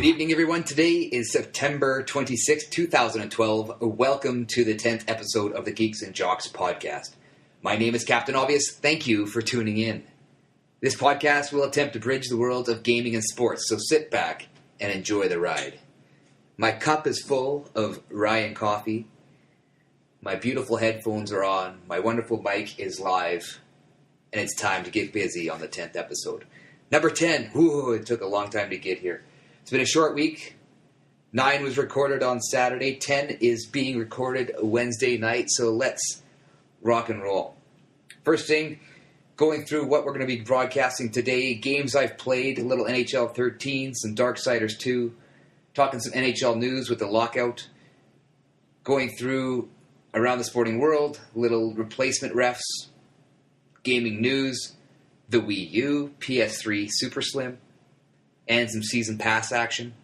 Good evening, everyone. Today is September 26, 2012. Welcome to the 10th episode of the Geeks and Jocks podcast. My name is Captain Obvious. Thank you for tuning in. This podcast will attempt to bridge the worlds of gaming and sports, so sit back and enjoy the ride. My cup is full of Ryan coffee. My beautiful headphones are on. My wonderful mic is live. And it's time to get busy on the 10th episode. Number 10. Whew, it took a long time to get here. It's been a short week. 9 was recorded on Saturday. 10 is being recorded Wednesday night. So let's rock and roll. First thing, going through what we're going to be broadcasting today. Games I've played, a little NHL 13, some Darksiders 2. Talking some NHL news with the lockout. Going through around the sporting world, little replacement refs. Gaming news, the Wii U, PS3 Super Slim, and some season pass action.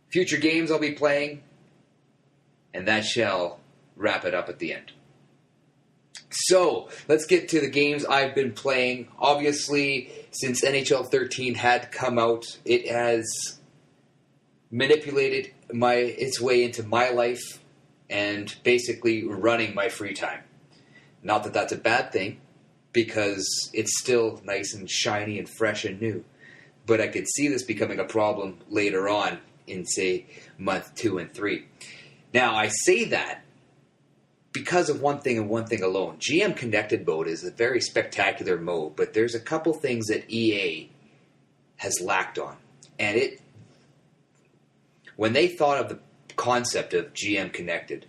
Future games I'll be playing, and that shall wrap it up at the end. So, let's get to the games I've been playing. Obviously, since NHL 13 had come out, it has manipulated its way into my life and basically running my free time. Not that that's a bad thing, because it's still nice and shiny and fresh and new. But I could see this becoming a problem later on in, say, month 2 and 3. Now, I say that because of one thing and one thing alone. GM Connected mode is a very spectacular mode, but there's a couple things that EA has lacked on. And when they thought of the concept of GM Connected,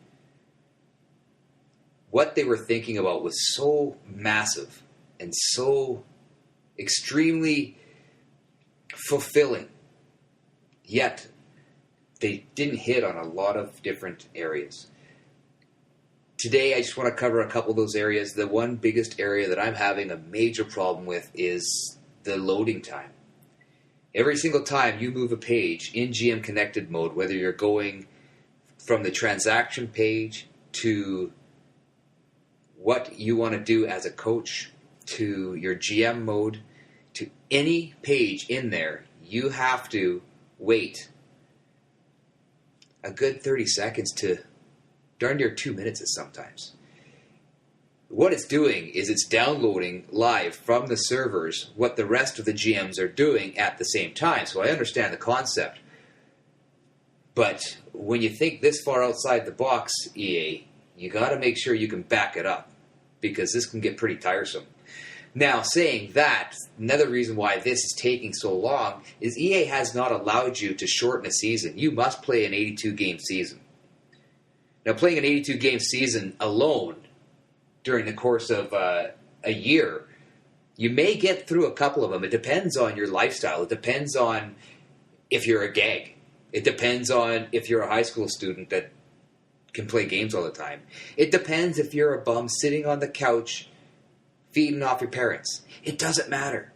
what they were thinking about was so massive and so extremely fulfilling, yet they didn't hit on a lot of different areas. Today, I just want to cover a couple of those areas. The one biggest area that I'm having a major problem with is the loading time. Every single time you move a page in GM Connected mode, whether you're going from the transaction page to what you want to do as a coach, to your GM mode, to any page in there, you have to wait a good 30 seconds to darn near 2 minutes sometimes. What it's doing is it's downloading live from the servers what the rest of the GMs are doing at the same time. So I understand the concept. But when you think this far outside the box, EA, you got to make sure you can back it up, because this can get pretty tiresome. Now, saying that, another reason why this is taking so long is EA has not allowed you to shorten a season. You must play an 82-game season. Now, playing an 82-game season alone during the course of a year, you may get through a couple of them. It depends on your lifestyle. It depends on if you're a gag. It depends on if you're a high school student that can play games all the time. It depends if you're a bum sitting on the couch feeding off your parents. It doesn't matter.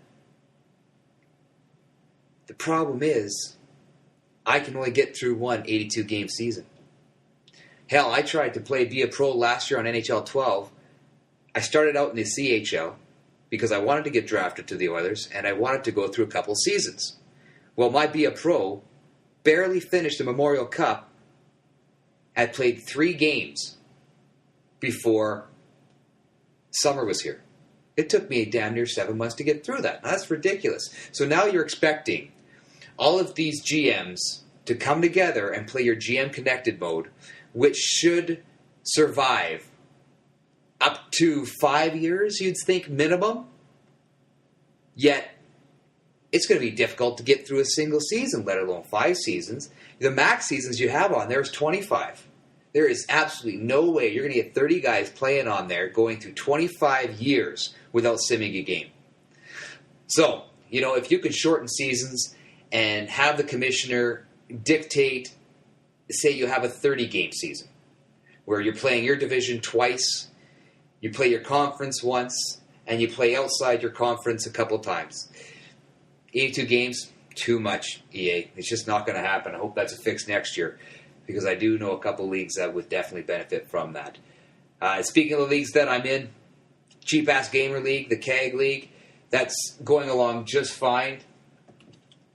The problem is, I can only get through one 82-game season. Hell, I tried to be a pro last year on NHL 12. I started out in the CHL because I wanted to get drafted to the Oilers, and I wanted to go through a couple seasons. Well, my Be a Pro barely finished the Memorial Cup. I played 3 games before summer was here. It took me damn near 7 months to get through that. Now, that's ridiculous. So now you're expecting all of these GMs to come together and play your GM Connected mode, which should survive up to 5 years, you'd think, minimum. Yet, it's going to be difficult to get through a single season, let alone 5 seasons. The max seasons you have on there is 25. There is absolutely no way you're going to get 30 guys playing on there going through 25 years without simming a game. So, if you can shorten seasons and have the commissioner dictate, say you have a 30-game season, where you're playing your division twice, you play your conference once, and you play outside your conference a couple times. 82 games, too much, EA. It's just not going to happen. I hope that's a fix next year, because I do know a couple leagues that would definitely benefit from that. Speaking of the leagues that I'm in, Cheap Ass Gamer League, the CAG League, that's going along just fine.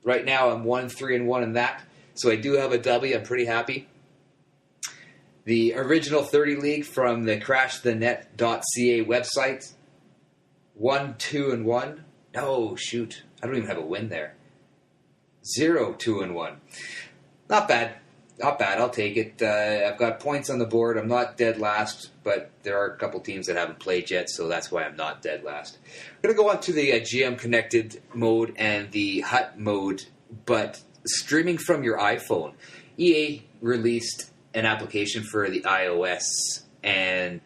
Right now, I'm 1-3-1 in that. So I do have a W. I'm pretty happy. The original 30 league from the crashthenet.ca website. 1-2-1. No, shoot. I don't even have a win there. 0-2-1. Not bad. Not bad. I'll take it. I've got points on the board. I'm not dead last, but there are a couple teams that haven't played yet, so that's why I'm not dead last. I'm going to go on to the GM Connected mode and the HUT mode, but streaming from your iPhone. EA released an application for the iOS, and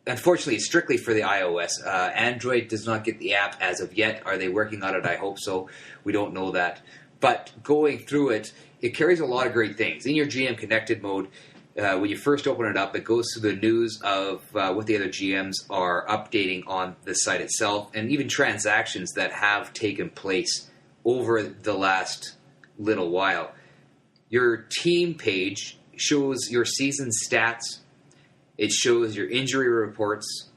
unfortunately, it's strictly for the iOS. Android does not get the app as of yet. Are they working on it? I hope so. We don't know that. But going through it, it carries a lot of great things. In your GM Connected mode, when you first open it up, it goes through the news of what the other GMs are updating on the site itself, and even transactions that have taken place over the last little while. Your team page shows your season stats. It shows your injury reports.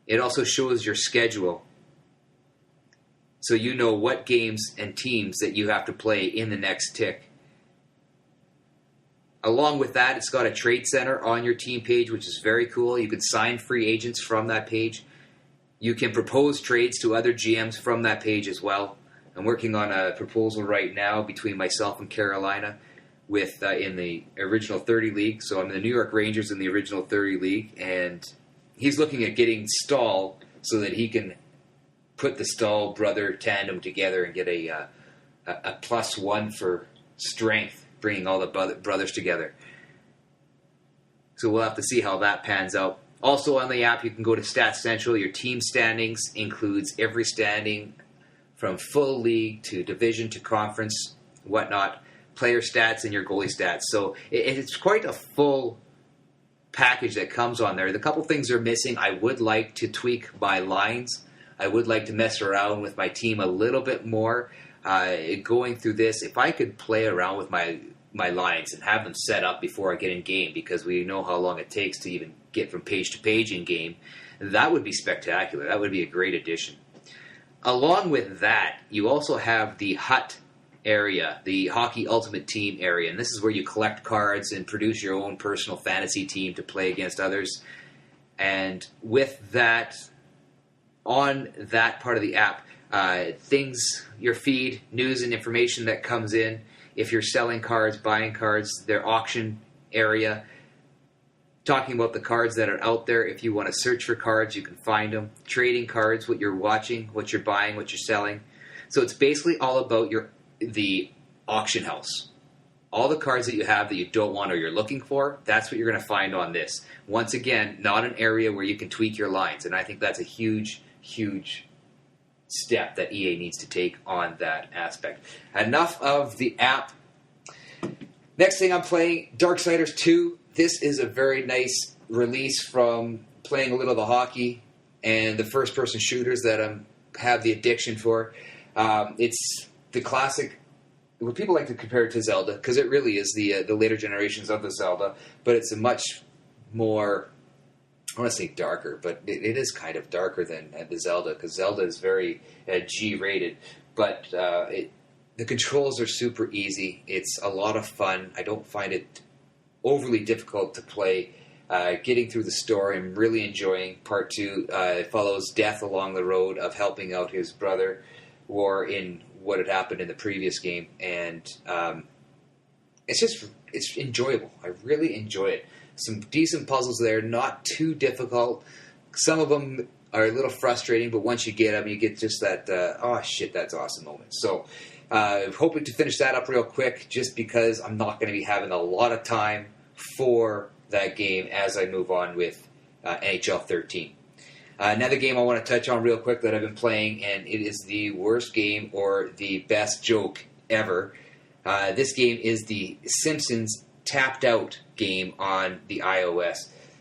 It also shows your schedule. So you know what games and teams that you have to play in the next tick. Along with that, it's got a trade center on your team page, which is very cool. You can sign free agents from that page. You can propose trades to other GMs from that page as well. I'm working on a proposal right now between myself and Carolina with in the original 30 league. So I'm in the New York Rangers in the original 30 league, and he's looking at getting Stahl so that he can put the Stahl brother tandem together and get a +1 for strength, bringing all the brothers together. So we'll have to see how that pans out. Also on the app, you can go to Stats Central. Your team standings includes every standing from full league to division to conference, whatnot, player stats and your goalie stats. So it's quite a full package that comes on there. The couple things are missing. I would like to tweak my lines. I would like to mess around with my team a little bit more. Going through this, if I could play around with my lines and have them set up before I get in game, because we know how long it takes to even get from page to page in game, that would be spectacular. That would be a great addition. Along with that, you also have the HUT area, the Hockey Ultimate Team area, and this is where you collect cards and produce your own personal fantasy team to play against others. And with that, on that part of the app, things, your feed, news and information that comes in. If you're selling cards, buying cards, their auction area, talking about the cards that are out there. If you want to search for cards, you can find them. Trading cards, what you're watching, what you're buying, what you're selling. So it's basically all about the auction house. All the cards that you have that you don't want or you're looking for, that's what you're going to find on this. Once again, not an area where you can tweak your lines, and I think that's a huge, huge step that EA needs to take on that aspect. Enough of the app. Next thing I'm playing, Darksiders 2. This is a very nice release from playing a little of the hockey and the first-person shooters that I have the addiction for. It's the classic. Well, people like to compare it to Zelda because it really is the later generations of the Zelda, but it's a much more, I want to say darker, but it is kind of darker than the Zelda, because Zelda is very G-rated. But the controls are super easy. It's a lot of fun. I don't find it overly difficult to play. Getting through the story, I'm really enjoying. Part 2 follows Death along the road of helping out his brother, or in what had happened in the previous game. And it's enjoyable. I really enjoy it. Some decent puzzles there, not too difficult. Some of them are a little frustrating, but once you get them, you get just that, oh shit, that's awesome moment. So, hoping to finish that up real quick, just because I'm not going to be having a lot of time for that game as I move on with NHL 13. Another game I want to touch on real quick that I've been playing, and it is the worst game or the best joke ever. This game is the Simpsons Tapped Out game on the iOS.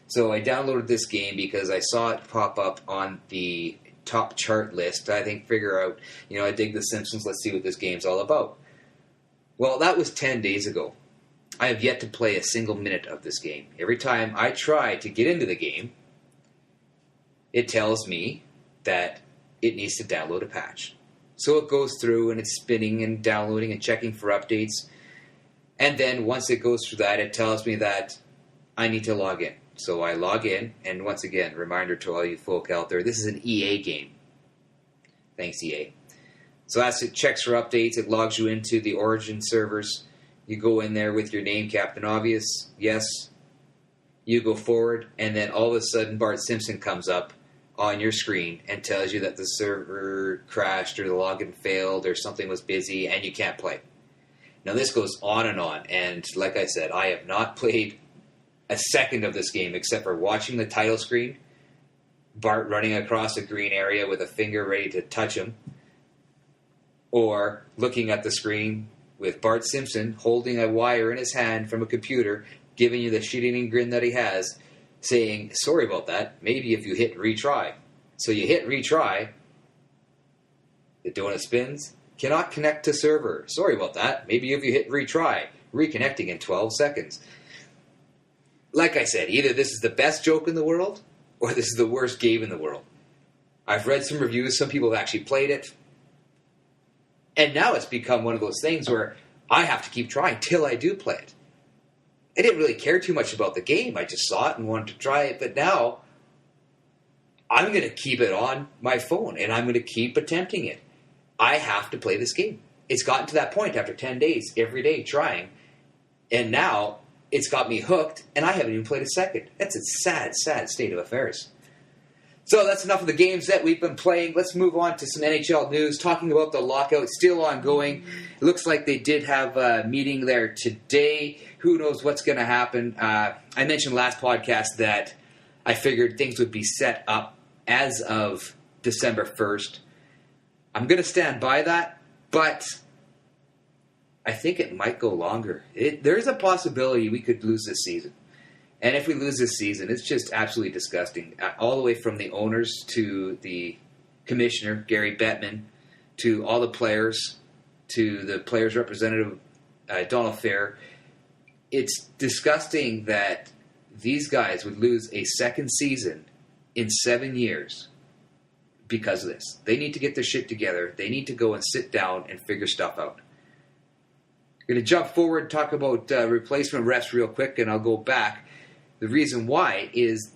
So I downloaded this game because I saw it pop up on the top chart list. I figure out, I dig The Simpsons, let's see what this game's all about. Well, that was 10 days ago. I have yet to play a single minute of this game. Every time I try to get into the game, it tells me that it needs to download a patch. So it goes through and it's spinning and downloading and checking for updates. And then once it goes through that, it tells me that I need to log in. So I log in, and once again, reminder to all you folk out there, this is an EA game. Thanks, EA. So as it checks for updates, it logs you into the Origin servers. You go in there with your name, Captain Obvious. Yes. You go forward, and then all of a sudden Bart Simpson comes up on your screen and tells you that the server crashed or the login failed or something was busy and you can't play. Now this goes on, and like I said, I have not played a second of this game except for watching the title screen, Bart running across a green area with a finger ready to touch him, or looking at the screen with Bart Simpson holding a wire in his hand from a computer, giving you the shit-eating grin that he has, saying, sorry about that, maybe if you hit retry. So you hit retry, the donut spins, cannot connect to server. Sorry about that, maybe if you hit retry, reconnecting in 12 seconds. Like I said, either this is the best joke in the world, or this is the worst game in the world. I've read some reviews, some people have actually played it, and now it's become one of those things where I have to keep trying till I do play it. I didn't really care too much about the game. I just saw it and wanted to try it. But now, I'm going to keep it on my phone, and I'm going to keep attempting it. I have to play this game. It's gotten to that point after 10 days, every day trying. And now, it's got me hooked, and I haven't even played a second. That's a sad, sad state of affairs. So that's enough of the games that we've been playing. Let's move on to some NHL news. Talking about the lockout, still ongoing. It looks like they did have a meeting there today. Who knows what's going to happen? I mentioned last podcast that I figured things would be set up as of December 1st. I'm going to stand by that, but I think it might go longer. There's a possibility we could lose this season. And if we lose this season, it's just absolutely disgusting. All the way from the owners to the commissioner, Gary Bettman, to all the players, to the players' representative, Donald Fair. It's disgusting that these guys would lose a second season in 7 years because of this. They need to get their shit together. They need to go and sit down and figure stuff out. I'm going to jump forward and talk about replacement refs real quick, and I'll go back. The reason why is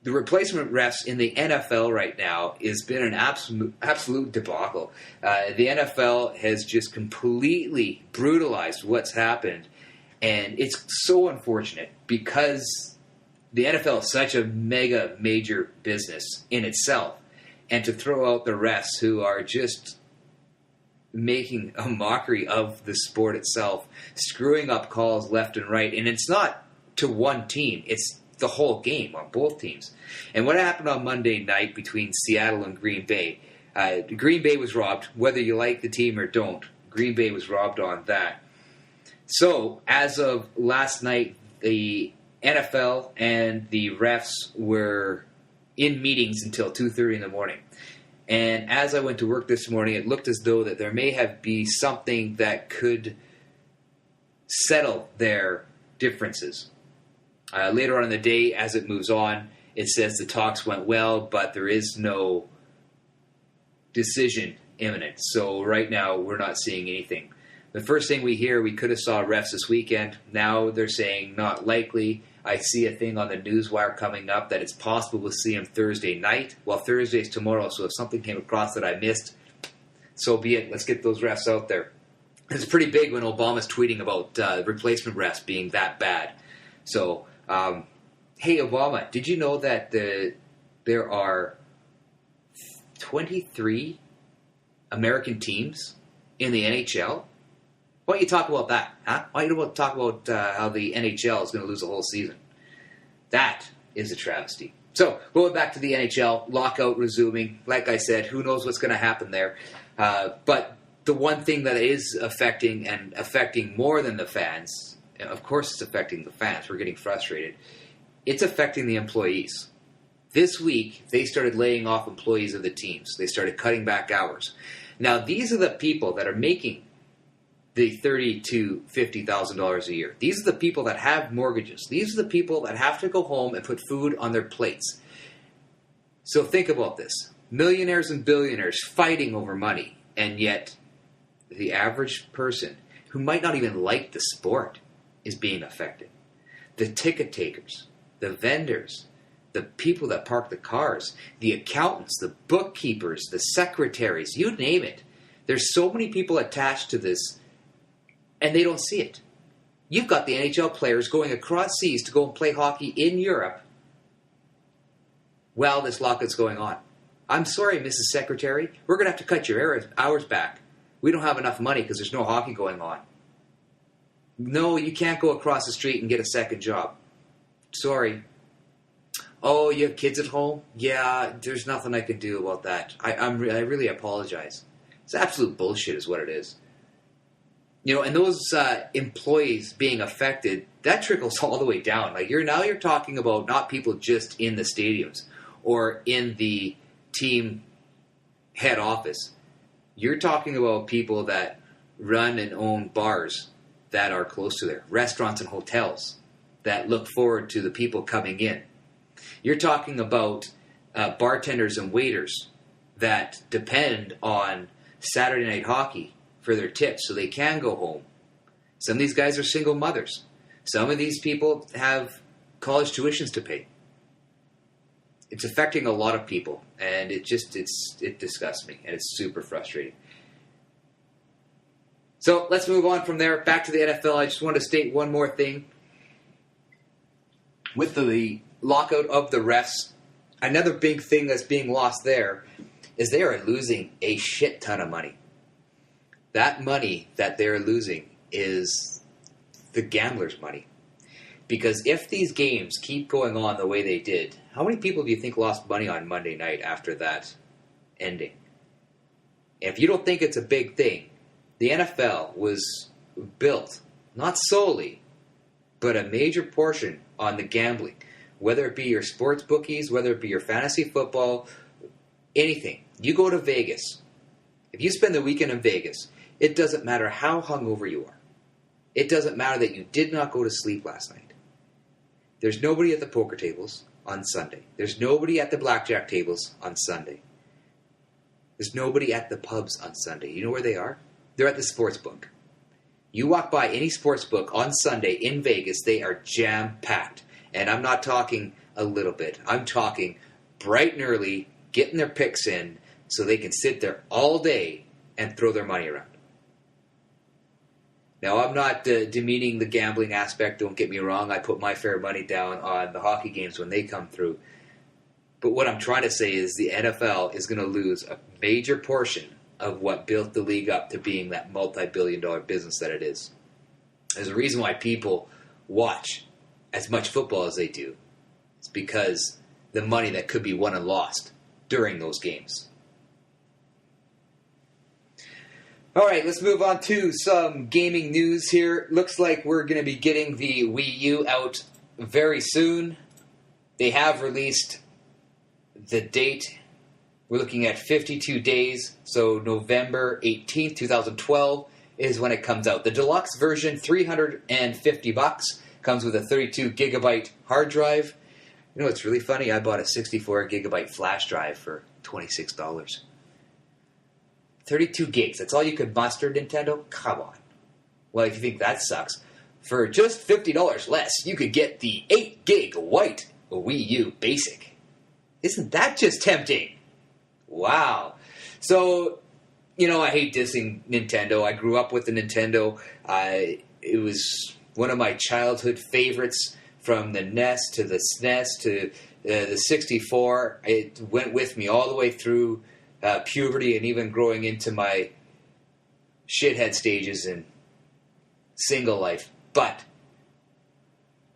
the replacement refs in the NFL right now has been an absolute debacle. The NFL has just completely brutalized what's happened, and it's so unfortunate because the NFL is such a major business in itself, and to throw out the refs who are just making a mockery of the sport itself, screwing up calls left and right, and it's not to one team. It's the whole game on both teams. And what happened on Monday night between Seattle and Green Bay, Green Bay was robbed, whether you like the team or don't. Green Bay was robbed on that. So, as of last night, the NFL and the refs were in meetings until 2:30 in the morning. And as I went to work this morning, it looked as though that there may have been something that could settle their differences. Later on in the day, as it moves on, it says the talks went well, but there is no decision imminent. So right now, we're not seeing anything. The first thing we hear, we could have saw refs this weekend. Now they're saying not likely. I see a thing on the newswire coming up that it's possible we'll see him Thursday night. Well, Thursday's tomorrow, so if something came across that I missed, so be it. Let's get those refs out there. It's pretty big when Obama's tweeting about replacement refs being that bad. So, hey, Obama, did you know that there are 23 American teams in the NHL? Why don't you talk about that? Huh? Why don't you talk about how the NHL is going to lose a whole season? That is a travesty. So, going back to the NHL, lockout resuming. Like I said, who knows what's going to happen there. But the one thing that is affecting, and affecting more than the fans, and of course it's affecting the fans, we're getting frustrated, it's affecting the employees. This week, they started laying off employees of the teams. They started cutting back hours. Now, these are the people that are making the $30,000 to $50,000 a year. These are the people that have mortgages. These are the people that have to go home and put food on their plates. So think about this. Millionaires and billionaires fighting over money. And yet, the average person who might not even like the sport is being affected. The ticket takers, the vendors, the people that park the cars, the accountants, the bookkeepers, the secretaries, you name it. There's so many people attached to this, and they don't see it. You've got the NHL players going across seas to go and play hockey in Europe while this lockout's going on. I'm sorry, Mrs. Secretary. We're going to have to cut your hours back. We don't have enough money because there's no hockey going on. No, you can't go across the street and get a second job. Sorry. Oh, you have kids at home? Yeah, there's nothing I can do about that. I really apologize. It's absolute bullshit is what it is. And those employees being affected, that trickles all the way down. Like you're talking about not people just in the stadiums or in the team head office. You're talking about people that run and own bars that are close to there, restaurants and hotels that look forward to the people coming in. You're talking about bartenders and waiters that depend on Saturday night hockey for their tips so they can go home. Some of these guys are single mothers. Some of these people have college tuitions to pay. It's affecting a lot of people, and it disgusts me, and it's super frustrating. So let's move on from there back to the NFL. I just want to state one more thing. With the lockout of the refs, another big thing that's being lost there is they are losing a shit ton of money. That money that they're losing is the gamblers' money. Because if these games keep going on the way they did, how many people do you think lost money on Monday night after that ending? If you don't think it's a big thing, the NFL was built, not solely, but a major portion on the gambling. Whether it be your sports bookies, whether it be your fantasy football, anything. You go to Vegas. If you spend the weekend in Vegas, it doesn't matter how hungover you are. It doesn't matter that you did not go to sleep last night. There's nobody at the poker tables on Sunday. There's nobody at the blackjack tables on Sunday. There's nobody at the pubs on Sunday. You know where they are? They're at the sports book. You walk by any sports book on Sunday in Vegas, they are jam-packed. And I'm not talking a little bit. I'm talking bright and early, getting their picks in so they can sit there all day and throw their money around. Now, I'm not demeaning the gambling aspect. Don't get me wrong. I put my fair money down on the hockey games when they come through. But what I'm trying to say is the NFL is going to lose a major portion of what built the league up to being that multi-billion-dollar business that it is. There's a reason why people watch as much football as they do. It's because the money that could be won and lost during those games. All right, let's move on to some gaming news here. Looks like we're going to be getting the Wii U out very soon. They have released the date. We're looking at 52 days, so November 18th, 2012 is when it comes out. The deluxe version, $350, comes with a 32 gigabyte hard drive. You know what's really funny? I bought a 64 gigabyte flash drive for $26. 32 gigs. That's all you could muster, Nintendo? Come on. Well, if you think that sucks, for just $50 less, you could get the 8 gig white Wii U Basic. Isn't that just tempting? Wow. So, I hate dissing Nintendo. I grew up with the Nintendo. It was one of my childhood favorites, from the NES to the SNES to the 64. It went with me all the way through puberty and even growing into my shithead stages in single life. But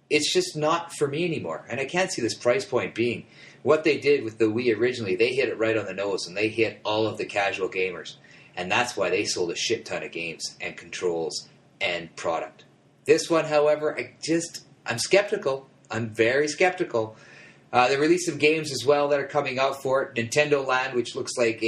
it's just not for me anymore. And I can't see this price point being what they did with the Wii originally. They hit it right on the nose, and they hit all of the casual gamers. And that's why they sold a shit ton of games and controls and product. This one, however, I'm skeptical. I'm very skeptical. They released some games as well that are coming out for it. Nintendo Land, which looks like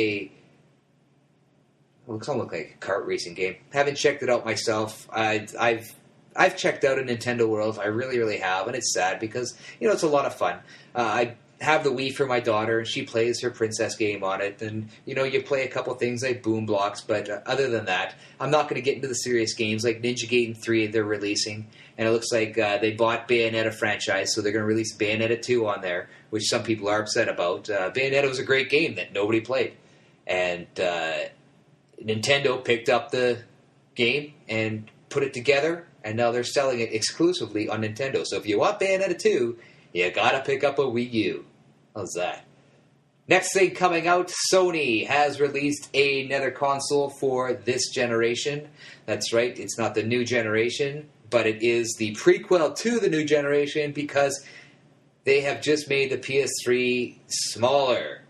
almost like a kart racing game. Haven't checked it out myself. I've checked out a Nintendo World. I really, really have, and it's sad because it's a lot of fun. I have the Wii for my daughter, and she plays her princess game on it. And, you play a couple things like Boom Blocks, but other than that, I'm not going to get into the serious games like Ninja Gaiden 3 they're releasing. And it looks like they bought Bayonetta franchise, so they're going to release Bayonetta 2 on there, which some people are upset about. Bayonetta was a great game that nobody played. And Nintendo picked up the game and put it together, and now they're selling it exclusively on Nintendo. So if you want Bayonetta 2, you gotta pick up a Wii U. How's that? Next thing coming out, Sony has released another console for this generation. That's right, it's not the new generation, but it is the prequel to the new generation because they have just made the PS3 smaller.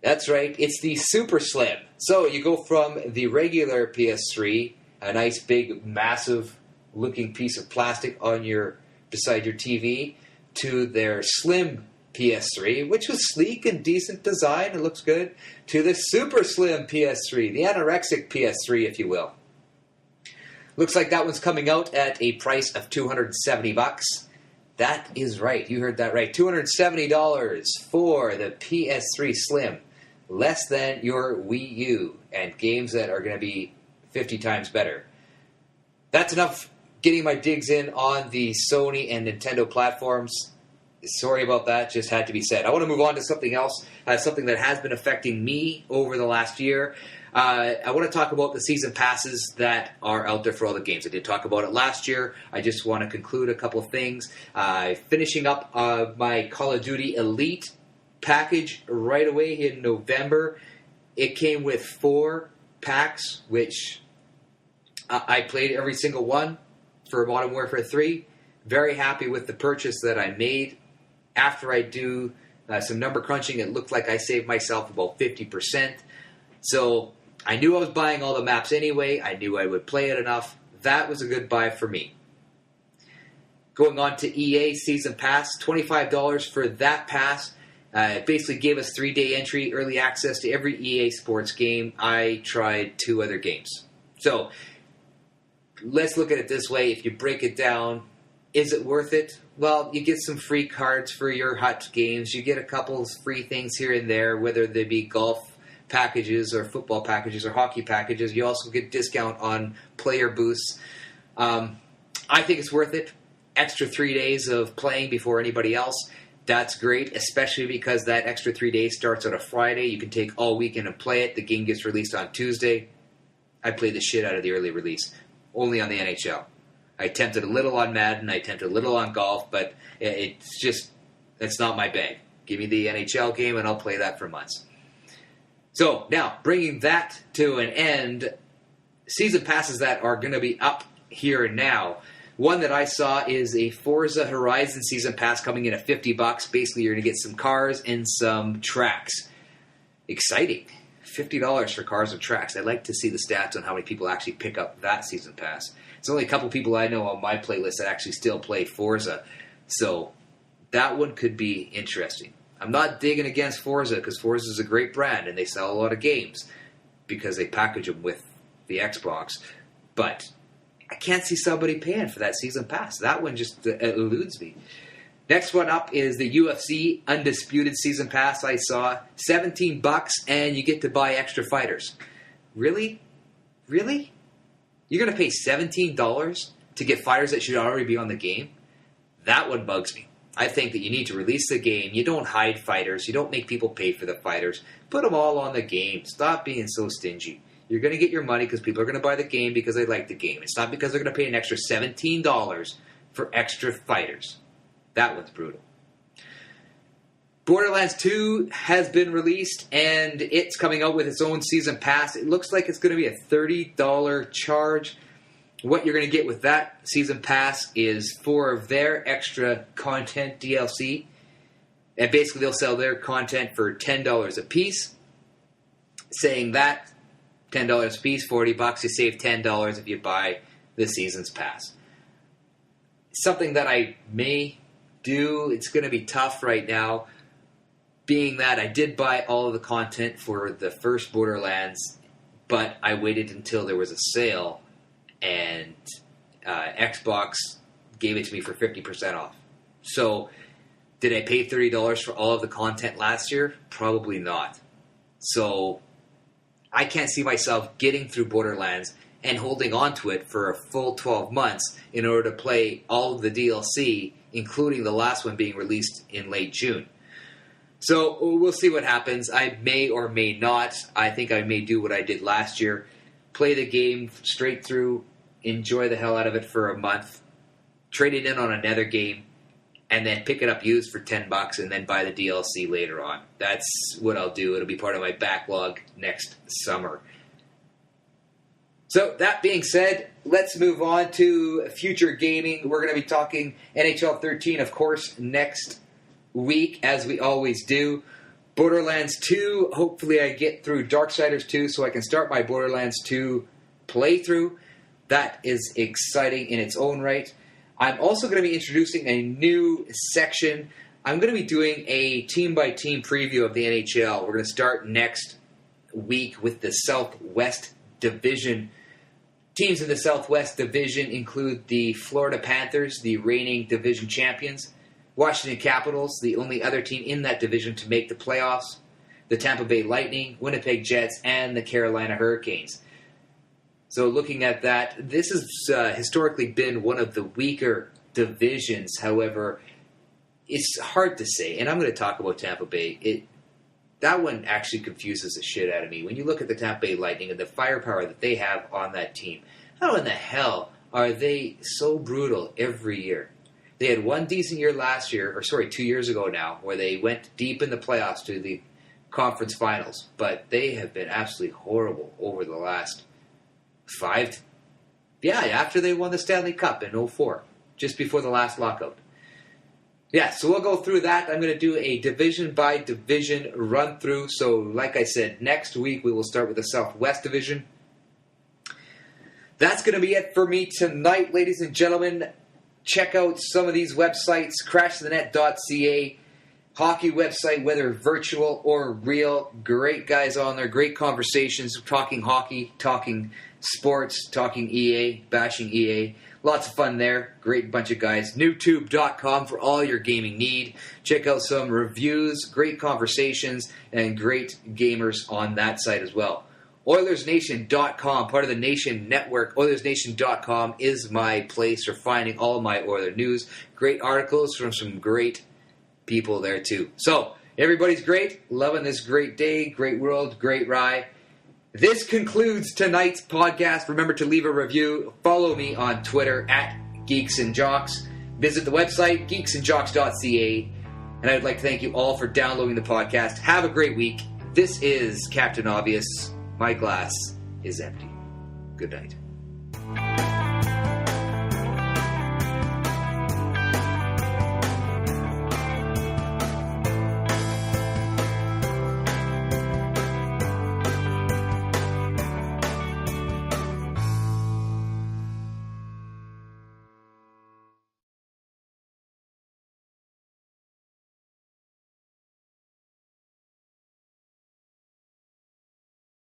That's right, it's the Super Slim. So you go from the regular PS3, a nice big massive looking piece of plastic beside your TV, to their slim PS3, which was sleek and decent design, it looks good, to the super slim PS3, the anorexic PS3, if you will. Looks like that one's coming out at a price of $270. That is right, you heard that right. $270 for the PS3 Slim. Less than your Wii U, and games that are going to be 50 times better. That's enough getting my digs in on the Sony and Nintendo platforms. Sorry about that, just had to be said. I want to move on to something else, something that has been affecting me over the last year. I want to talk about the season passes that are out there for all the games. I did talk about it last year. I just want to conclude a couple of things. Finishing up my Call of Duty Elite package right away in November. It came with 4 packs, which I played every single one for Modern Warfare 3. Very happy with the purchase that I made. After I do some number crunching, it looked like I saved myself about 50%. So I knew I was buying all the maps anyway. I knew I would play it enough. That was a good buy for me. Going on to EA Season Pass, $25 for that pass. It basically gave us 3-day entry, early access to every EA Sports game. I tried 2 other games. So let's look at it this way. If you break it down, is it worth it? Well, you get some free cards for your Hut games. You get a couple free things here and there, whether they be golf packages or football packages or hockey packages. You also get discount on player boosts. I think it's worth it. Extra 3 days of playing before anybody else. That's great, especially because that extra 3 days starts on a Friday. You can take all weekend and play it. The game gets released on Tuesday. I played the shit out of the early release, only on the NHL. I attempted a little on Madden, I attempted a little on golf, but it's not my bag. Give me the NHL game and I'll play that for months. So, now, bringing that to an end, season passes that are going to be up here and now. One that I saw is a Forza Horizon Season Pass coming in at $50. Basically, you're going to get some cars and some tracks. Exciting. $50 for cars and tracks. I'd like to see the stats on how many people actually pick up that Season Pass. There's only a couple people I know on my playlist that actually still play Forza. So, that one could be interesting. I'm not digging against Forza because Forza is a great brand and they sell a lot of games because they package them with the Xbox. But I can't see somebody paying for that season pass. That one just eludes me. Next one up is the UFC Undisputed Season Pass I saw. $17 and you get to buy extra fighters. Really? Really? You're going to pay $17 to get fighters that should already be on the game? That one bugs me. I think that you need to release the game. You don't hide fighters. You don't make people pay for the fighters. Put them all on the game. Stop being so stingy. You're going to get your money because people are going to buy the game because they like the game. It's not because they're going to pay an extra $17 for extra fighters. That one's brutal. Borderlands 2 has been released, and it's coming out with its own season pass. It looks like it's going to be a $30 charge. What you're going to get with that season pass is 4 of their extra content DLC. And basically they'll sell their content for $10 a piece. Saying that, $10 a piece, $40, you save $10 if you buy the season's pass. Something that I may do, it's going to be tough right now, being that I did buy all of the content for the first Borderlands, but I waited until there was a sale, and Xbox gave it to me for 50% off. So Did I pay $30 for all of the content last year? Probably not. So I can't see myself getting through Borderlands and holding on to it for a full 12 months in order to play all of the DLC, including the last one being released in late June. So we'll see what happens. I may or may not. I think I may do what I did last year. Play the game straight through, enjoy the hell out of it for a month, trade it in on another game, and then pick it up used for $10 and then buy the DLC later on. That's what I'll do. It'll be part of my backlog next summer. So that being said, let's move on to future gaming. We're going to be talking NHL 13, of course, next week, as we always do. Borderlands 2, hopefully I get through Darksiders 2 so I can start my Borderlands 2 playthrough. That is exciting in its own right. I'm also going to be introducing a new section. I'm going to be doing a team-by-team preview of the NHL. We're going to start next week with the Southwest Division. Teams in the Southwest Division include the Florida Panthers, the reigning division champions, Washington Capitals, the only other team in that division to make the playoffs, the Tampa Bay Lightning, Winnipeg Jets, and the Carolina Hurricanes. So looking at that, this has historically been one of the weaker divisions. However, it's hard to say. And I'm going to talk about Tampa Bay. That one actually confuses the shit out of me. When you look at the Tampa Bay Lightning and the firepower that they have on that team, how in the hell are they so brutal every year? They had one decent year last year, 2 years ago now, where they went deep in the playoffs to the conference finals. But they have been absolutely horrible over the last after they won the Stanley Cup in 2004, just before the last lockout. Yeah, so we'll go through that. I'm going to do a division-by-division run-through. So, like I said, next week we will start with the Southwest Division. That's going to be it for me tonight, ladies and gentlemen. Check out some of these websites, crashthenet.ca, hockey website, whether virtual or real. Great guys on there, great conversations, talking hockey, talking sports, talking EA, bashing EA. Lots of fun there. Great bunch of guys. Newtube.com for all your gaming need. Check out some reviews, great conversations, and great gamers on that site as well. OilersNation.com, part of the Nation Network. OilersNation.com is my place for finding all my Oiler news. Great articles from some great people there too. So, everybody's great. Loving this great day, great world, great rye. This concludes tonight's podcast. Remember to leave a review. Follow me on Twitter at geeksnjocks. Visit the website, geeksnjocks.ca. And I'd like to thank you all for downloading the podcast. Have a great week. This is Captain Obvious. My glass is empty. Good night.